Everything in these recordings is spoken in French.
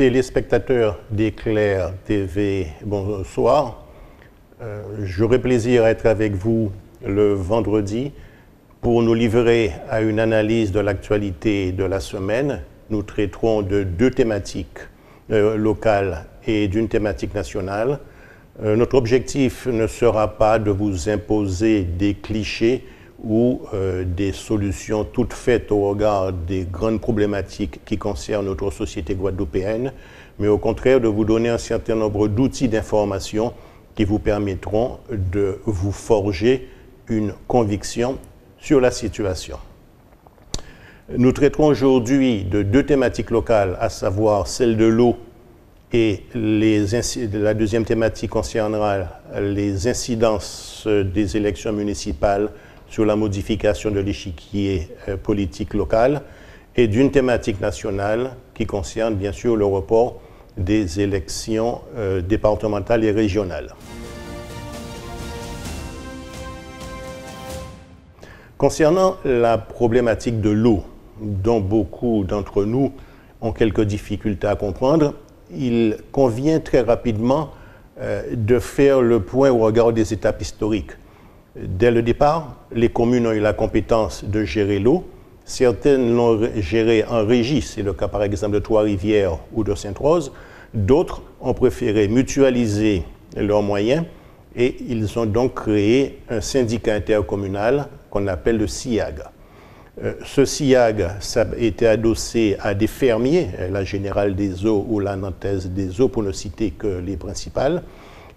téléspectateurs d'Éclair TV, bonsoir. J'aurai plaisir à être avec vous le vendredi pour nous livrer à une analyse de l'actualité de la semaine. Nous traiterons de deux thématiques locales et d'une thématique nationale. Notre objectif ne sera pas de vous imposer des clichés ou des solutions toutes faites au regard des grandes problématiques qui concernent notre société guadeloupéenne, mais au contraire de vous donner un certain nombre d'outils d'information qui vous permettront de vous forger une conviction sur la situation. Nous traiterons aujourd'hui de deux thématiques locales, à savoir celle de l'eau et la deuxième thématique concernera les incidences des élections municipales sur la modification de l'échiquier politique local, et d'une thématique nationale qui concerne bien sûr le report des élections départementales et régionales. Concernant la problématique de l'eau, dont beaucoup d'entre nous ont quelques difficultés à comprendre, il convient très rapidement de faire le point au regard des étapes historiques. Dès le départ, les communes ont eu la compétence de gérer l'eau. Certaines l'ont gérée en régie, c'est le cas par exemple de Trois-Rivières ou de Sainte-Rose. D'autres ont préféré mutualiser leurs moyens et ils ont donc créé un syndicat intercommunal qu'on appelle le SIAG. Ce SIAG ça a été adossé à des fermiers, la Générale des Eaux ou la Nantaise des Eaux pour ne citer que les principales.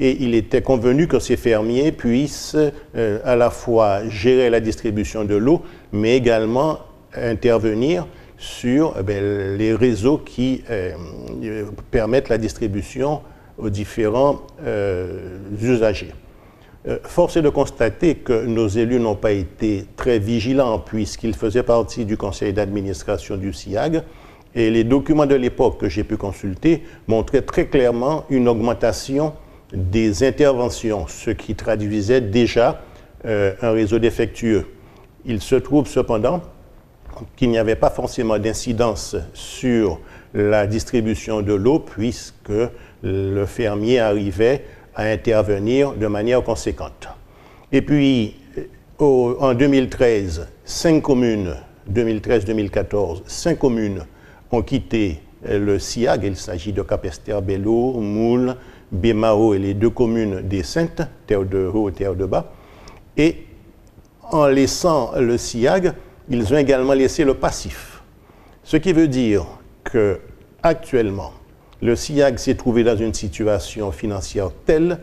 Et il était convenu que ces fermiers puissent à la fois gérer la distribution de l'eau, mais également intervenir sur les réseaux qui permettent la distribution aux différents usagers. Force est de constater que nos élus n'ont pas été très vigilants puisqu'ils faisaient partie du conseil d'administration du SIAG et les documents de l'époque que j'ai pu consulter montraient très clairement une augmentation des interventions, ce qui traduisait déjà un réseau défectueux. Il se trouve cependant qu'il n'y avait pas forcément d'incidence sur la distribution de l'eau puisque le fermier arrivait à intervenir de manière conséquente. Et puis, en 2013, 5 communes, 2013-2014, 5 communes ont quitté le SIAG. Il s'agit de Capesterre-Belle-Eau, Moule, Bémao et les deux communes des Saintes, Terre de Haut et Terre de Bas. Et en laissant le SIAG, ils ont également laissé le passif. Ce qui veut dire qu'actuellement, le SIAG s'est trouvé dans une situation financière telle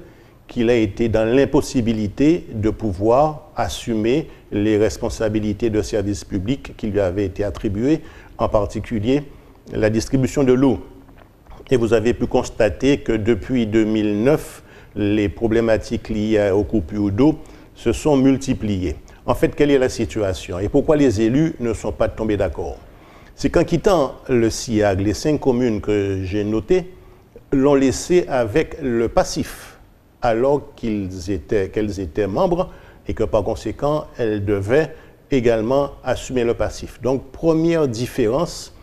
qu'il a été dans l'impossibilité de pouvoir assumer les responsabilités de services publics qui lui avaient été attribuées, en particulier la distribution de l'eau. Et vous avez pu constater que depuis 2009, les problématiques liées aux coupures d'eau se sont multipliées. En fait, quelle est la situation et pourquoi les élus ne sont pas tombés d'accord? C'est qu'en quittant le SIAG, les 5 communes que j'ai notées l'ont laissé avec le passif, alors qu'elles étaient membres et que par conséquent, elles devaient également assumer le passif. Donc, première différence,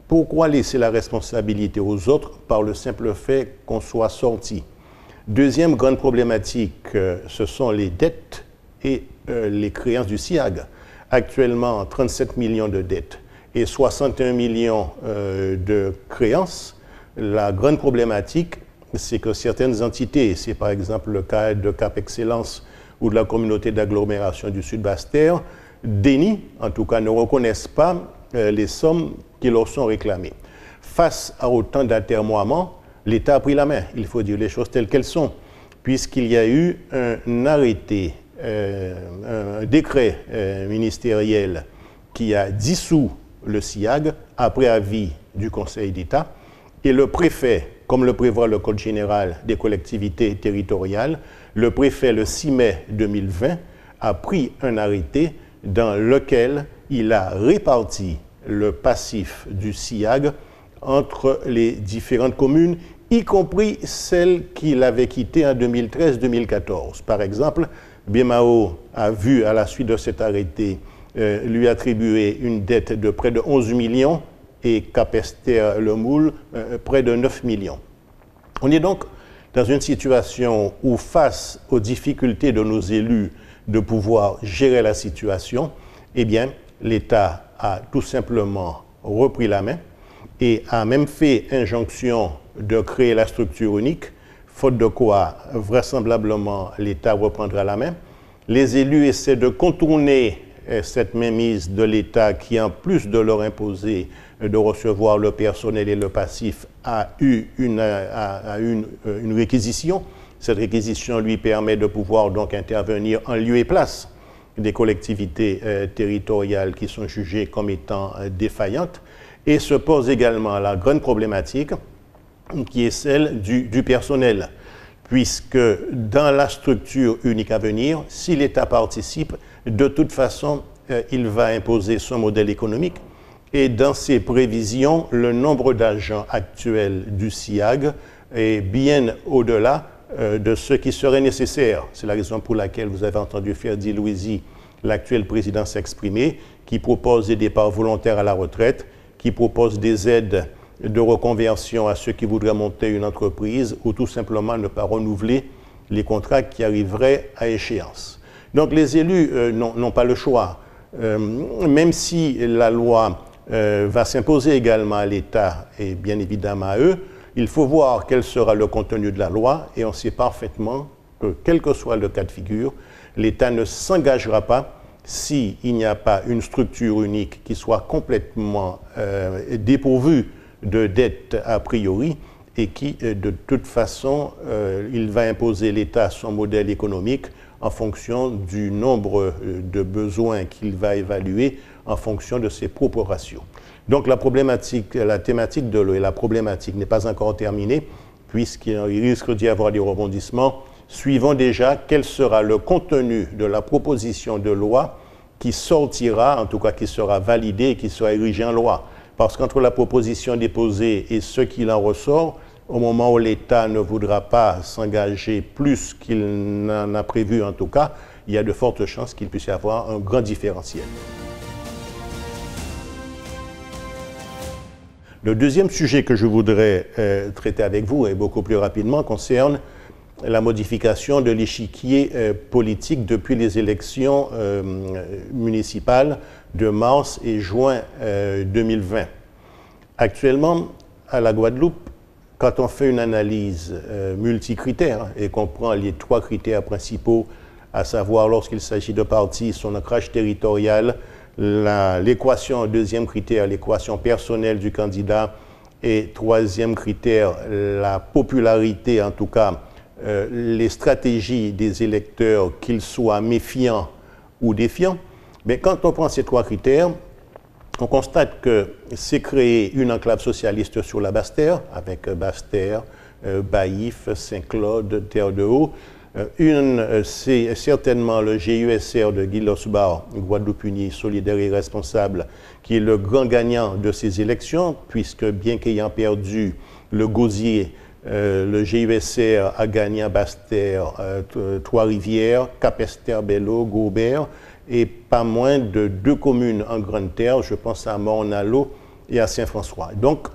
pourquoi laisser la responsabilité aux autres par le simple fait qu'on soit sorti? Deuxième grande problématique, ce sont les dettes et les créances du SIAG. Actuellement, 37 millions de dettes et 61 millions de créances. La grande problématique, c'est que certaines entités, c'est par exemple le cas de Cap Excellence ou de la communauté d'agglomération du Sud-Basse-Terre, dénient, en tout cas ne reconnaissent pas les sommes qui leur sont réclamées. Face à autant d'atermoiements, l'État a pris la main, il faut dire les choses telles qu'elles sont, puisqu'il y a eu un arrêté, un décret ministériel qui a dissous le SIAG après avis du Conseil d'État, et le préfet, comme le prévoit le Code général des collectivités territoriales, le préfet le 6 mai 2020 a pris un arrêté dans lequel il a réparti le passif du SIAG entre les différentes communes, y compris celles qu'il avait quittées en 2013-2014. Par exemple, Bémao a vu, à la suite de cet arrêté, lui attribuer une dette de près de 11 millions et Capesterre-le-Moule, près de 9 millions. On est donc dans une situation où, face aux difficultés de nos élus de pouvoir gérer la situation, eh bien, l'État a tout simplement repris la main et a même fait injonction de créer la structure unique, faute de quoi, vraisemblablement, l'État reprendra la main. Les élus essaient de contourner cette mainmise de l'État qui, en plus de leur imposer de recevoir le personnel et le passif, a eu une réquisition. Cette réquisition lui permet de pouvoir donc intervenir en lieu et place des collectivités territoriales qui sont jugées comme étant défaillantes. Et se pose également la grande problématique qui est celle du personnel, puisque dans la structure unique à venir, si l'État participe, de toute façon, il va imposer son modèle économique. Et dans ses prévisions, le nombre d'agents actuels du SIAG est bien au-delà de ce qui serait nécessaire. C'est la raison pour laquelle vous avez entendu Ferdi Louisi, l'actuel président, s'exprimer, qui propose des départs volontaires à la retraite, qui propose des aides de reconversion à ceux qui voudraient monter une entreprise ou tout simplement ne pas renouveler les contrats qui arriveraient à échéance. Donc les élus n'ont pas le choix. Même si la loi va s'imposer également à l'État et bien évidemment à eux, il faut voir quel sera le contenu de la loi et on sait parfaitement que quel que soit le cas de figure, l'État ne s'engagera pas s'il n'y a pas une structure unique qui soit complètement dépourvue de dettes a priori et qui, de toute façon, il va imposer l'État son modèle économique en fonction du nombre de besoins qu'il va évaluer en fonction de ses propres ratios. Donc la thématique de l'eau et la problématique n'est pas encore terminée puisqu'il risque d'y avoir des rebondissements. Suivons déjà quel sera le contenu de la proposition de loi qui sortira, en tout cas qui sera validée et qui sera érigée en loi. Parce qu'entre la proposition déposée et ce qu'il en ressort, au moment où l'État ne voudra pas s'engager plus qu'il n'en a prévu en tout cas, il y a de fortes chances qu'il puisse y avoir un grand différentiel. Le deuxième sujet que je voudrais traiter avec vous, et beaucoup plus rapidement, concerne la modification de l'échiquier politique depuis les élections municipales de mars et juin 2020. Actuellement, à la Guadeloupe, quand on fait une analyse multicritère et qu'on prend les 3 critères principaux, à savoir lorsqu'il s'agit de partis, son ancrage territorial, l'équation, deuxième critère, l'équation personnelle du candidat, et troisième critère, la popularité, en tout cas, les stratégies des électeurs, qu'ils soient méfiants ou défiants. Mais quand on prend ces 3 critères, on constate que c'est créé une enclave socialiste sur la Basse-Terre, avec Basse-Terre, Baïf, Saint-Claude, Terre-de-Haut. C'est certainement le GUSR de Guy Losbar, Guadeloupe Unie, solidaire et responsable, qui est le grand gagnant de ces élections, puisque bien qu'ayant perdu le gosier, le GUSR a gagné à Basse-Terre, Trois-Rivières, Capesterre-Bello, Gaubert, et pas moins de 2 communes en Grande Terre, je pense à Morne-à-l'Eau et à Saint-François. Donc,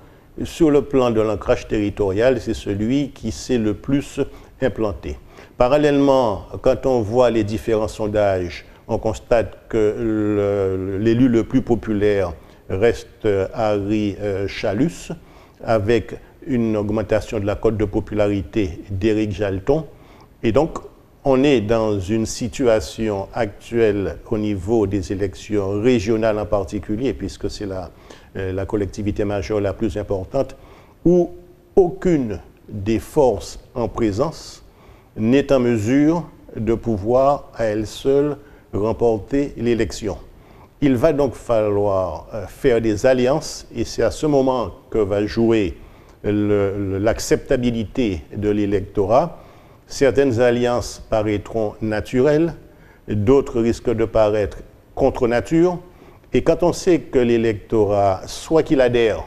sur le plan de l'ancrage territorial, c'est celui qui s'est le plus implanté. Parallèlement, quand on voit les différents sondages, on constate que l'élu le plus populaire reste Harry Chalus, avec une augmentation de la cote de popularité d'Éric Jalton. Et donc, on est dans une situation actuelle au niveau des élections régionales en particulier, puisque c'est la collectivité majeure la plus importante, où aucune des forces en présence n'est en mesure de pouvoir à elle seule remporter l'élection. Il va donc falloir faire des alliances et c'est à ce moment que va jouer l'acceptabilité de l'électorat. Certaines alliances paraîtront naturelles, d'autres risquent de paraître contre nature. Et quand on sait que l'électorat, soit qu'il adhère,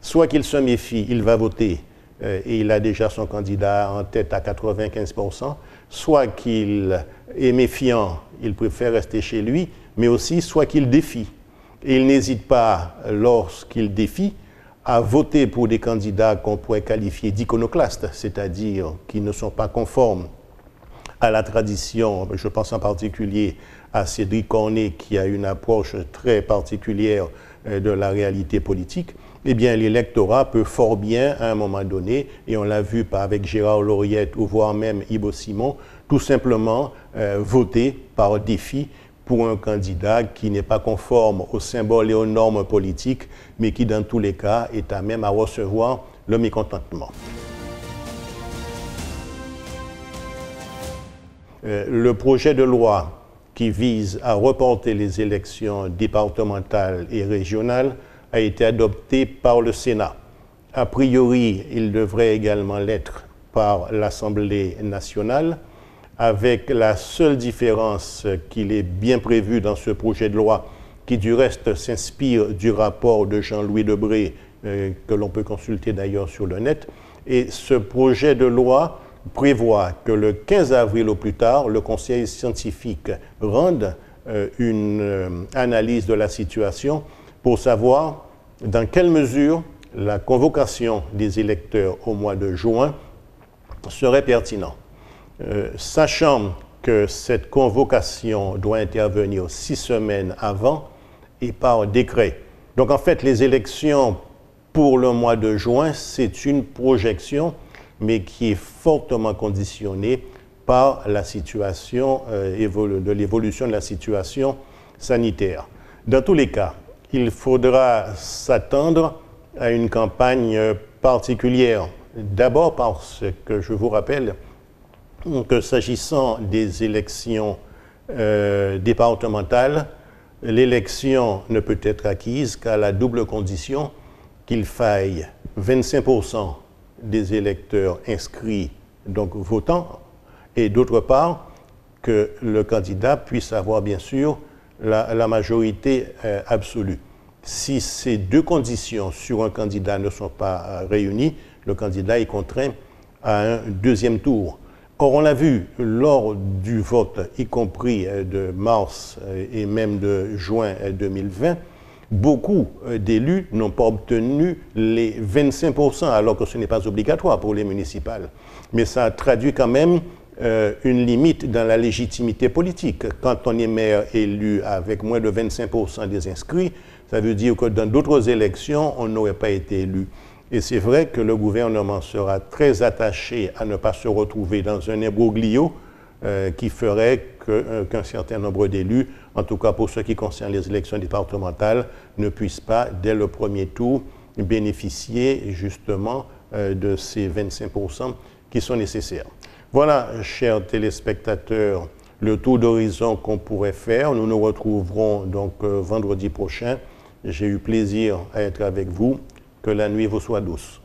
soit qu'il se méfie, il va voter, et il a déjà son candidat en tête à 95%, soit qu'il est méfiant, il préfère rester chez lui, mais aussi soit qu'il défie. Et il n'hésite pas, lorsqu'il défie, à voter pour des candidats qu'on pourrait qualifier d'iconoclastes, c'est-à-dire qui ne sont pas conformes à la tradition. Je pense en particulier à Cédric Cornet, qui a une approche très particulière de la réalité politique. Eh bien, l'électorat peut fort bien, à un moment donné, et on l'a vu avec Gérard Lauriette ou voire même Ibo Simon, tout simplement voter par défi pour un candidat qui n'est pas conforme aux symboles et aux normes politiques, mais qui, dans tous les cas, est à même à recevoir le mécontentement. Le projet de loi qui vise à reporter les élections départementales et régionales a été adopté par le Sénat. A priori, il devrait également l'être par l'Assemblée nationale, avec la seule différence qu'il est bien prévu dans ce projet de loi, qui du reste s'inspire du rapport de Jean-Louis Debré, que l'on peut consulter d'ailleurs sur le net. Et ce projet de loi prévoit que le 15 avril au plus tard, le Conseil scientifique rende une analyse de la situation pour savoir dans quelle mesure la convocation des électeurs au mois de juin serait pertinente. Sachant que cette convocation doit intervenir 6 semaines avant et par décret. Donc en fait, les élections pour le mois de juin, c'est une projection, mais qui est fortement conditionnée par la situation, de l'évolution de la situation sanitaire. Dans tous les cas, il faudra s'attendre à une campagne particulière. D'abord parce que je vous rappelle que s'agissant des élections départementales, l'élection ne peut être acquise qu'à la double condition qu'il faille 25% des électeurs inscrits, donc votants, et d'autre part que le candidat puisse avoir bien sûr la majorité absolue. Si ces deux conditions sur un candidat ne sont pas réunies, le candidat est contraint à un deuxième tour. Or, on l'a vu lors du vote, y compris de mars et même de juin 2020, beaucoup d'élus n'ont pas obtenu les 25%, alors que ce n'est pas obligatoire pour les municipales. Mais ça traduit quand même une limite dans la légitimité politique. Quand on est maire élu avec moins de 25% des inscrits, ça veut dire que dans d'autres élections, on n'aurait pas été élu. Et c'est vrai que le gouvernement sera très attaché à ne pas se retrouver dans un imbroglio qui ferait qu'un certain nombre d'élus, en tout cas pour ce qui concerne les élections départementales, ne puissent pas, dès le premier tour, bénéficier justement de ces 25% qui sont nécessaires. Voilà, chers téléspectateurs, le tour d'horizon qu'on pourrait faire. Nous nous retrouverons donc vendredi prochain. J'ai eu plaisir à être avec vous. Que la nuit vous soit douce.